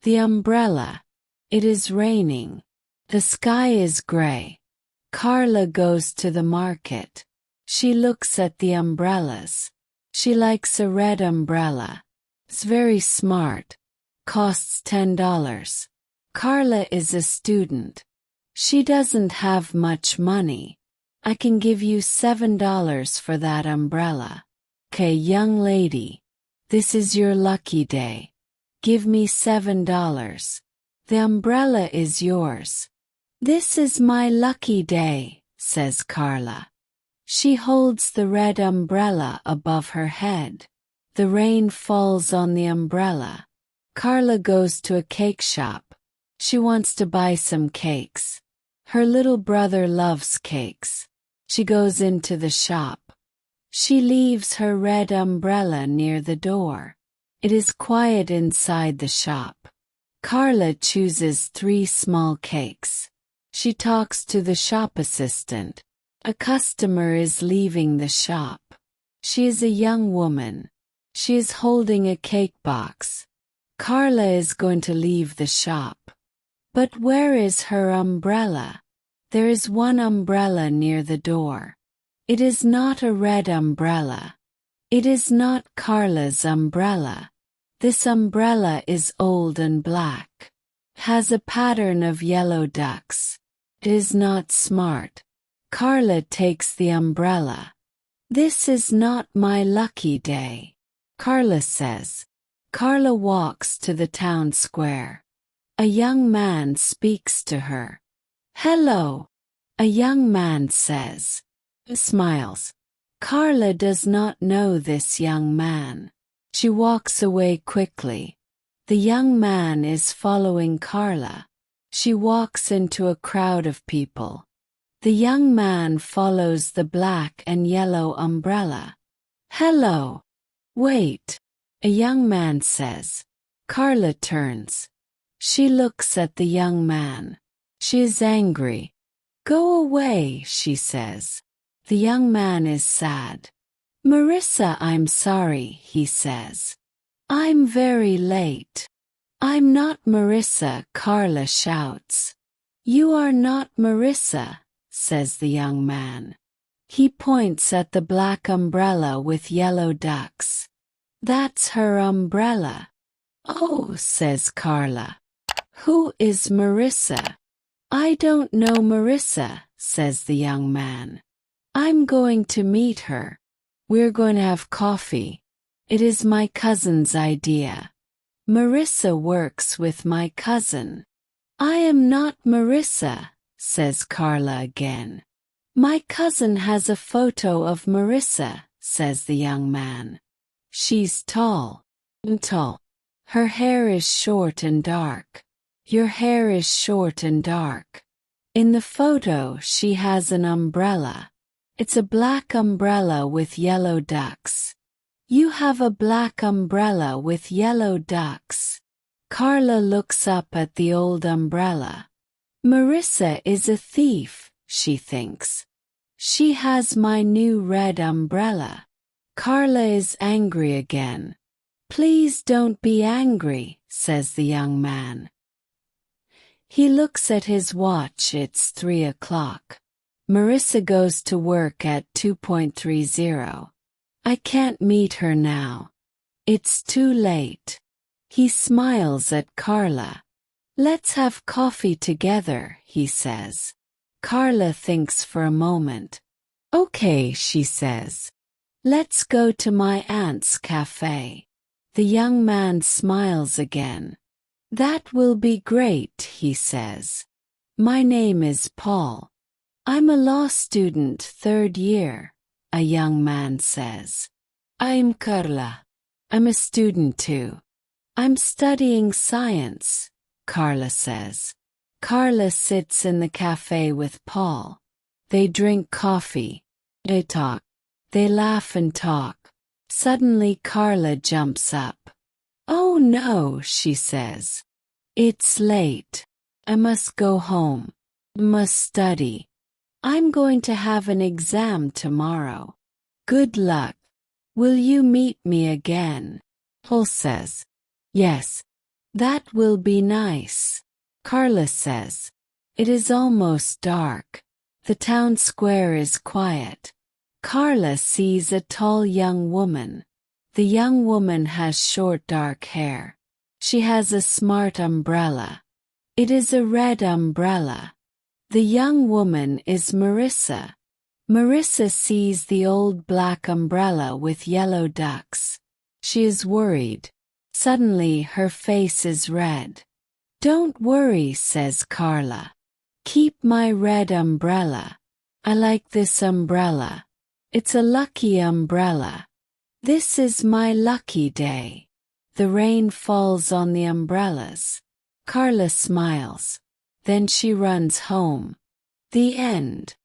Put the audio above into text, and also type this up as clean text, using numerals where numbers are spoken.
The umbrella. It is raining. The sky is gray. Carla goes to the market. She looks at the umbrellas. She likes a red umbrella. It's very smart. Costs $10. Carla is a student. She doesn't have much money. I can give you $7 for that umbrella. Okay, young lady. This is your lucky day. Give me $7. The umbrella is yours. This is my lucky day, says Carla. She holds the red umbrella above her head. The rain falls on the umbrella. Carla goes to a cake shop. She wants to buy some cakes. Her little brother loves cakes. She goes into the shop. She leaves her red umbrella near the door. It is quiet inside the shop. Carla chooses 3 small cakes. She talks to the shop assistant. A customer is leaving the shop. She is a young woman. She is holding a cake box. Carla is going to leave the shop. But where is her umbrella? There is one umbrella near the door. It is not a red umbrella. It is not Carla's umbrella. This umbrella is old and black. Has a pattern of yellow ducks. It is not smart. Carla takes the umbrella. This is not my lucky day, Carla says. Carla walks to the town square. A young man speaks to her. Hello, a young man says. Smiles. Carla does not know this young man. She walks away quickly. The young man is following Carla. She walks into a crowd of people. The young man follows the black and yellow umbrella. Hello. Wait, a young man says. Carla turns. She looks at the young man. She is angry. Go away, she says. The young man is sad. Marissa, I'm sorry, he says. I'm very late. I'm not Marissa, Carla shouts. You are not Marissa, says the young man. He points at the black umbrella with yellow ducks. That's her umbrella. Oh, says Carla. Who is Marissa? I don't know Marissa, says the young man. I'm going to meet her. We're going to have coffee. It is my cousin's idea. Marissa works with my cousin. I am not Marissa, says Carla again. My cousin has a photo of Marissa, says the young man. She's tall. Tall. Her hair is short and dark. Your hair is short and dark. In the photo she has an umbrella. It's a black umbrella with yellow ducks. You have a black umbrella with yellow ducks. Carla looks up at the old umbrella. Marissa is a thief, she thinks. She has my new red umbrella. Carla is angry again. Please don't be angry, says the young man. He looks at his watch. It's 3 o'clock. Marissa goes to work at 2:30. I can't meet her now. It's too late. He smiles at Carla. Let's have coffee together, he says. Carla thinks for a moment. Okay, she says. Let's go to my aunt's cafe. The young man smiles again. That will be great, he says. My name is Paul. I'm a law student, 3rd year, a young man says. I'm Carla. I'm a student too. I'm studying science, Carla says. Carla sits in the cafe with Paul. They drink coffee. They talk. They laugh and talk. Suddenly Carla jumps up. Oh no, she says. It's late. I must go home. Must study. I'm going to have an exam tomorrow. Good luck. Will you meet me again? Paul says. Yes. That will be nice. Carla says. It is almost dark. The town square is quiet. Carla sees a tall young woman. The young woman has short dark hair. She has a smart umbrella. It is a red umbrella. The young woman is Marissa. Marissa sees the old black umbrella with yellow ducks. She is worried. Suddenly her face is red. Don't worry, says Carla. Keep my red umbrella. I like this umbrella. It's a lucky umbrella. This is my lucky day. The rain falls on the umbrellas. Carla smiles. Then she runs home. The end.